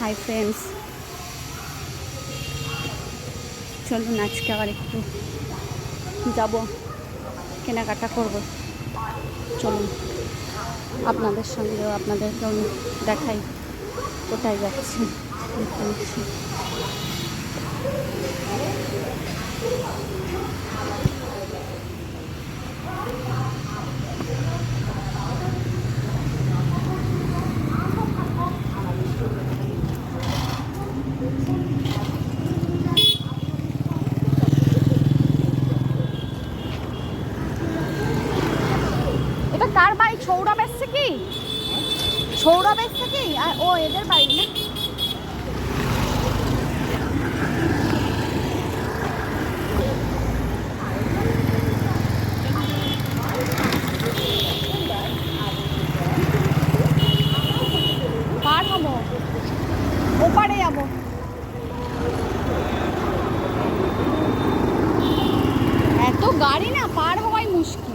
Hi friends, চলুন আজকে আবার একটু যাব, কেনাকাটা করব। চলুন আপনাদের সঙ্গেও আপনাদেরকেও দেখাই কোথায় যাচ্ছি। এটা কার বাড়ি? সৌরভ এসছে কি? সৌরভ এসছে কি? আর ও এদের বাড়ি না? পার হবো, ওপারে যাবো। এত গাড়ি না, পার হওয়াই মুশকিল।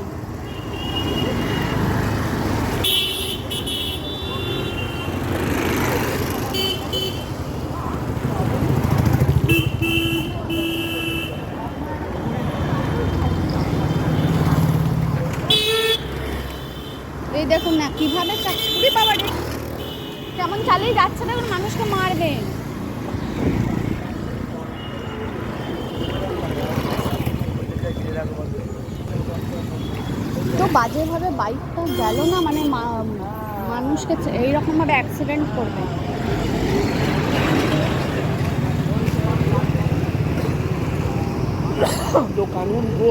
এই দেখুন না কিভাবে বাবারে কেমন চালিয়ে যাচ্ছে, দেখুন মানুষকে মারবে। তো বাজেভাবে বাইকটা গেল না, মানে মানুষকে এইরকমভাবে অ্যাক্সিডেন্ট করবে। কানুন গো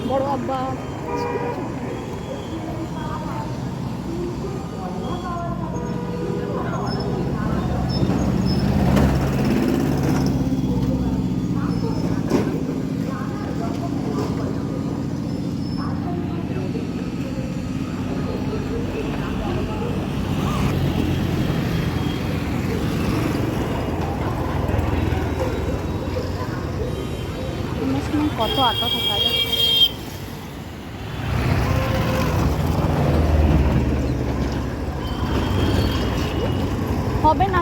বড় আব্বা কত আটো থাকা যায়। হবে না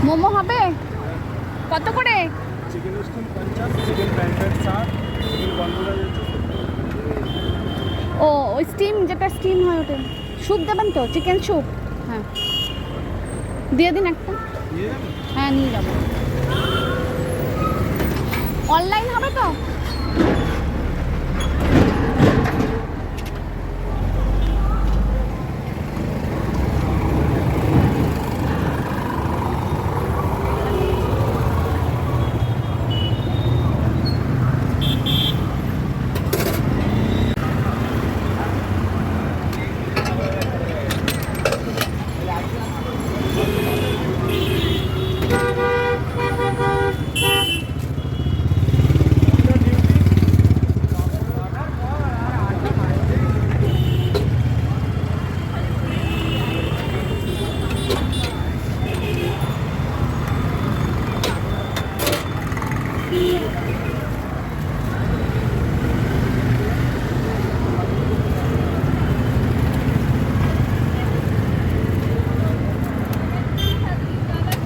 মোমো হবে কত করে? Chicken steam 50, chicken branded 60, chicken বন্ধুরা ও ওই স্টিম, যেটা স্টিম হয় ওটা স্যুপ দেবেন তো? চিকেন স্যুপ, হ্যাঁ দিয়ে দিন একটা। হ্যাঁ নিয়ে যাবো। অনলাইন হবে তো?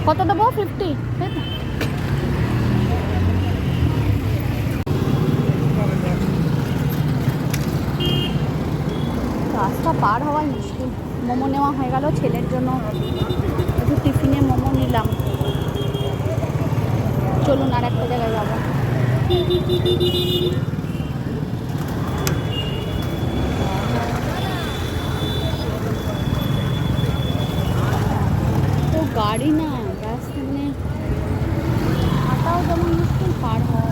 কত দেবো? 50, তাই তো? রাস্তা পার হওয়াই মুশকিল। মোমো নেওয়া হয়ে গেল ছেলের জন্য, একটু টিফিনে মোমো নিলাম। চলুন আর একটা জায়গায় যাবো। তো গাড়ি না, রাস্তা মানে হাঁটাও যেমন মুশকিল, পার হওয়া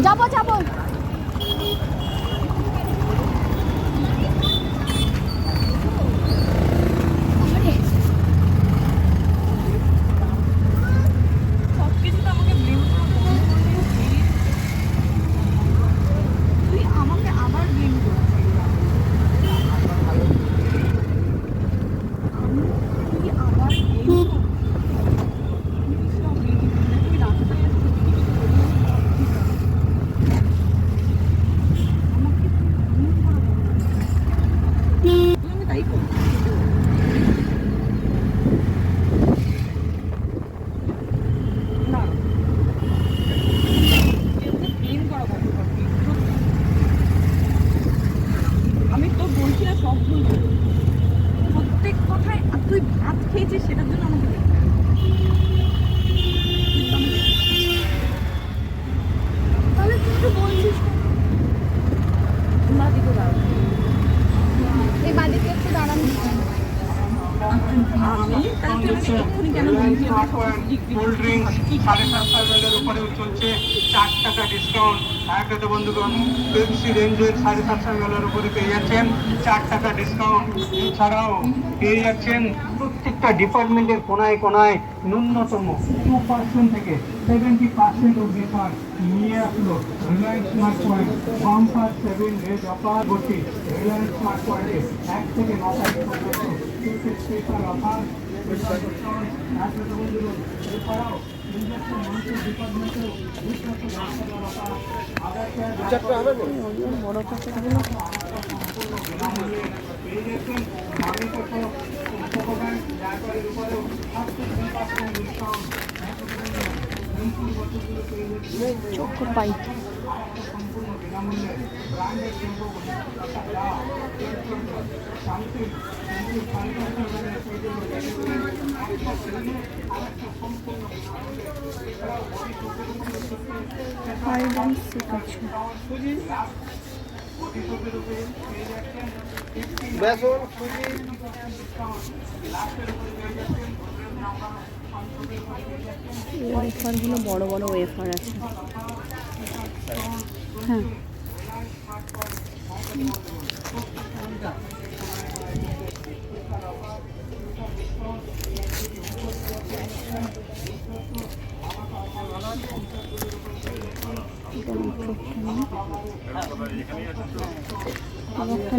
যাবো যাবো। আমি তো বলছি না সব ভুল করি। প্রত্যেক কথায় আর তুই ভাত খেয়েছিস সেটার জন্য আমাকে দেখতে হবে। তাহলে তুই তো বলছিস না দিকে দাঁড়া, এই বাড়িতে একটু দাঁড়ানো। আমি তাহলে তুই এক্ষুনি কেন বলছিস? কোল্ড ড্রিঙ্কস 7.5 ml উপরে চলছে 4 টাকা ডিসকাউন্ট। একসাথে বন্ধুগণ পেপসি রেঞ্জের 7.5 ml উপরে পেয়ে যাচ্ছেন 4 টাকা ডিসকাউন্ট। এছাড়াও পেয়ে যাচ্ছেন প্রত্যেকটা ডিপার্টমেন্টের কোনায় কোনায় ন্যূনতম 2% থেকে 70% অব্দি অফার নিয়ে আসলো Reliance smart point. Bumper 7 days offer ভর্তি রিলায়েন্স স্মার্ট পয়েন্টে 1 থেকে 9 তারিখ পর্যন্ত স্পেশাল অফার। এছাড়াও বড় প্যাকেটগুলো চোখ পাই। ওয়েফারগুলো বড় বড় ওয়েফার আছে। হ্যাঁ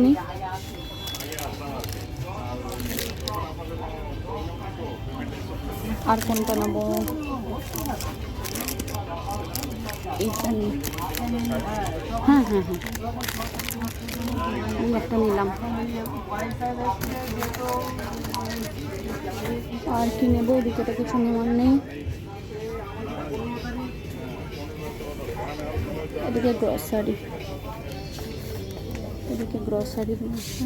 নেই। আর কোনটা নেবো? এইটা নিই। হ্যাঁ হ্যাঁ হ্যাঁ আমি একটা নিলাম। আর কি নেবো? ওদিকে তো কিছু নেওয়ার নেই। এদিকে গ্রসারি, এদিকে গ্রসারি আছে।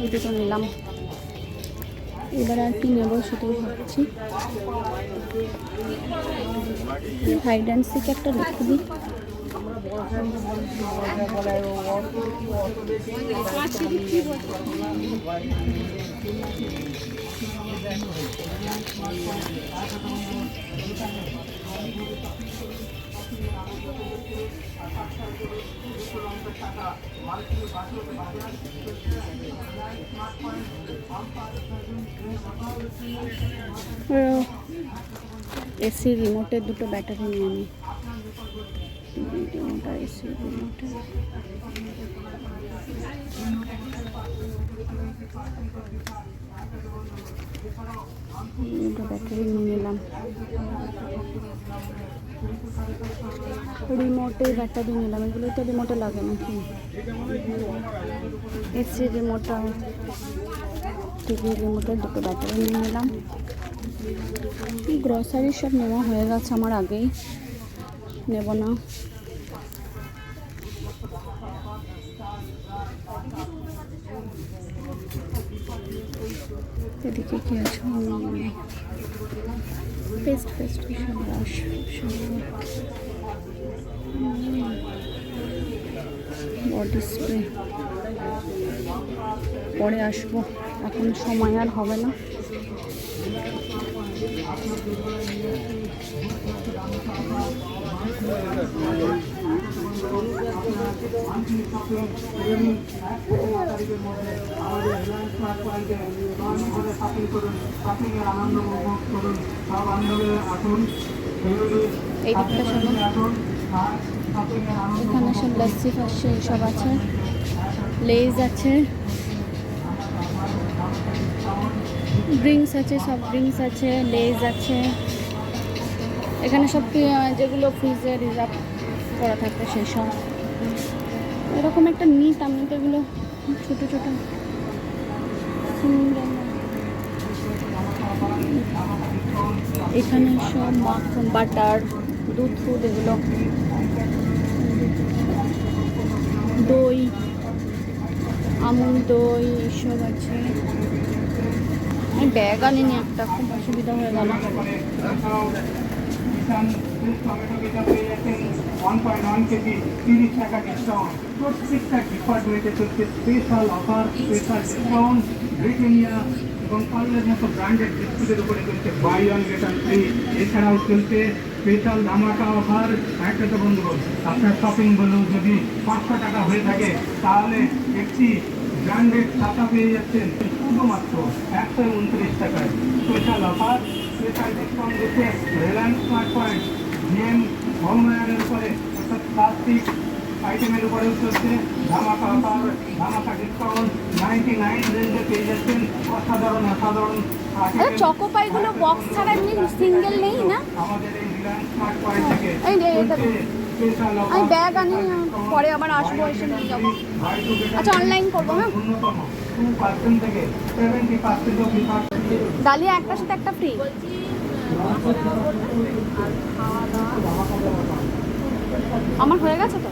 এই দুটো নিলাম। এবার আর কি নেবো সেটাই ভাবছি। হাইড অ্যান্ড সিক একটা লিখে দিই। এসি রিমোটের দুটো ব্যাটারি নিয়ে নিই। রিমোট আর এসি রিমোটের দুটো ব্যাটারি নিয়ে নিলাম। রিমোটে ব্যাটারি নিলাম, এগুলো তো রিমোটে লাগে নাকি? এসি রিমোট আর টিভি রিমোটের দুটো ব্যাটারি নিয়ে নিলাম। গ্রসারি সব নেওয়া হয়ে গেছে আমার, আগেই নেব না। এদিকে কি আছে? পেস্ট ব্রাশ, বডি স্প্রে পরে আসবো, এখন সময় আর হবে না। এই দিকটা শোনো, এখানে সব লস্যি ফাস্যি সব আছে, লেজ আছে, ড্রিঙ্কস আছে, সব ড্রিঙ্কস আছে, লেজ আছে। এখানে সব যেগুলো ফ্রিজে রিজার্ভ করা থাকে সেই সব। এরকম একটা নিতাম, কিন্তু এগুলো ছোটো ছোটো সুন্দর। এখানে সব মাখন, বাটার, দুধ ফুড, এগুলো দই, আমুল দই এসব আছে। আমি ব্যাগ আনিনি, একটা খুব অসুবিধা হয়ে গেল। প্রত্যেকটা ডিপার্টমেন্টে চলছে special offer, special discount. Britannia এবং পার্লের মতো ব্র্যান্ডেড বিস্কুটের উপরে চলছে buy one get one free. এছাড়াও চলছে স্পেশাল ধামাকা অফার। একটা তো বন্ধুগণ, আপনার শপিং বলুন যদি 500 টাকা হয়ে থাকে, তাহলে একটি ব্র্যান্ডেড ছাতা পেয়ে যাচ্ছেন শুধুমাত্র 129 টাকায়। স্পেশাল অফার, স্পেশাল ডিসকাউন্ট দিচ্ছে রিলায়েন্স স্মার্ট পয়েন্ট, জিএম হোমওয়্যারের উপরে, অর্থাৎ প্লাস্টিক আইটেমের উপরেও চলছে ধামাকা অফার, ধামাকা ডিসকাউন্ট। 99 রেঞ্জে পেয়ে যাচ্ছেন অসাধারণ চকোপাইগুলো বক্স ছাড়া এমনি সিঙ্গেল নেই না? আমাদের এই রিলায়েন্স স্মার্ট পয়েন্ট থেকে আমি ব্যাগ আনি, পরে আবার আসবো, এসে নিয়ে যাবো। আচ্ছা, অনলাইন করবো। হ্যাঁ, ন্যূনতম 2% থেকে 70% অবধি। ডালিয়া একটার সাথে একটা ফ্রি। আমার হয়ে গেছে তো।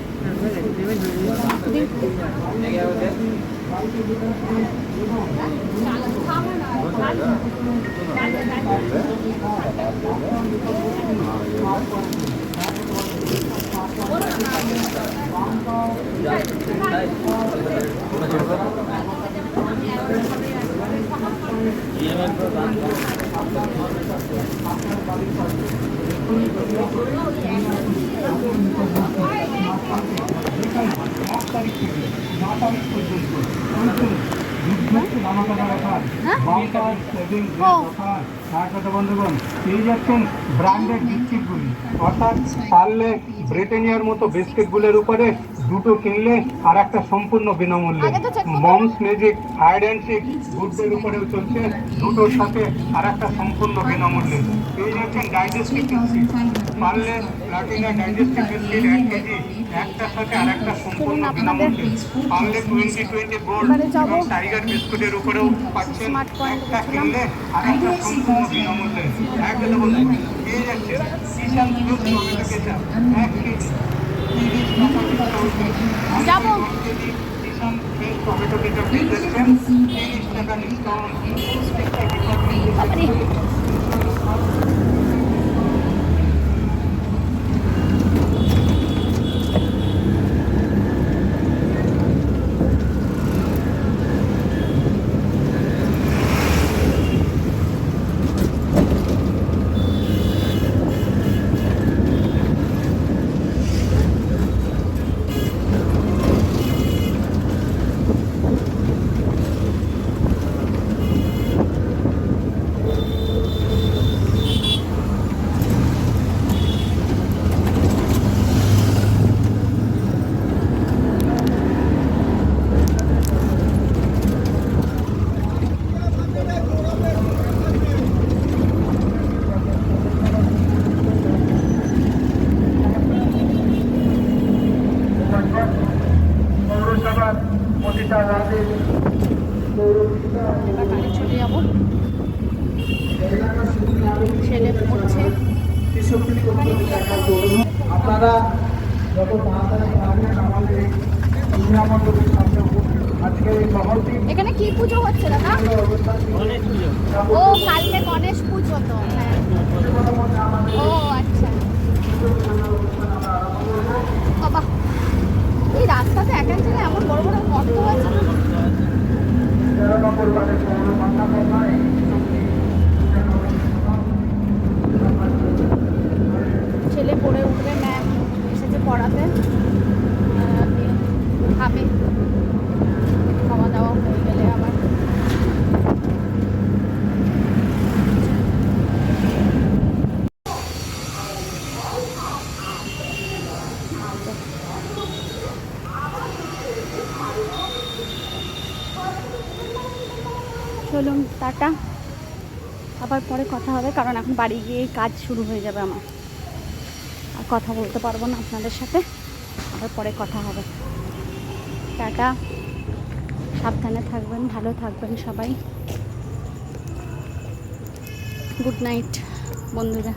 বন্ধুগণ, পেয়ে যাচ্ছেন ব্র্যান্ডেড বিস্কিটগুলি, অর্থাৎ পার্লে, ব্রিটানিয়ার মতো বিস্কিটগুলোর উপরে দুটো কিনলে আর একটা সম্পূর্ণ বিনামূল্যে। Mom's Magic, hide and seek গুডদের উপরেও চলছে, দুটোর সাথে আর একটা সম্পূর্ণ বিনামূল্যে। পেয়ে যাচ্ছেন digestive biscuit, Parle Platina digestive biscuit 1 KG, একটার সাথে আর একটা সম্পূর্ণ বিনামূল্যে। পার্লে 2020 গোল্ড এবং টাইগার বিস্কুটের উপরেও পাচ্ছেন, একটা কিনলে আর একটা সম্পূর্ণ বিনামূল্যে। একটা বলুন, পেয়ে যাচ্ছেন কিষান ফ্রুট টমেটো কেচাপ 1 কেজি, 30 টাকা ডিসকাউন্ট। যাবো। কিষান ফ্রেশ টমেটো কেচাপ পেয়ে যাচ্ছেন 30 টাকা ডিসকাউন্ট। এবার বাড়ি চলে যাবো। ছেলে পড়ছে। আপনারা যত তাড়াতাড়ি পারবেন আমাদের এই দুর্গা মণ্ডপের সামনে আজকে এই মহতি এখানে কি পুজো হচ্ছে দাদা? ও কালকে গণেশ পুজো তো। হ্যাঁ। ও আচ্ছা। বাবা এই রাস্তাতে একা জায়গায় এমন বড় বড় গর্ত আছে। 13 নম্বর বাড়ির মান্না ছেলে পড়ে উঠবে, ম্যাম এসেছে পড়াতে। খাবে, খাওয়া দাওয়া হয়ে গেলে আবার চলুন টাটা, আবার পরে কথা হবে, কারণ এখন বাড়ি গিয়ে কাজ শুরু হয়ে যাবে আমার, আর কথা বলতে পারবো না আপনাদের সাথে। আবার পরে কথা হবে। টাটা, সাবধানে থাকবেন, ভালো থাকবেন সবাই। গুড নাইট বন্ধুরা।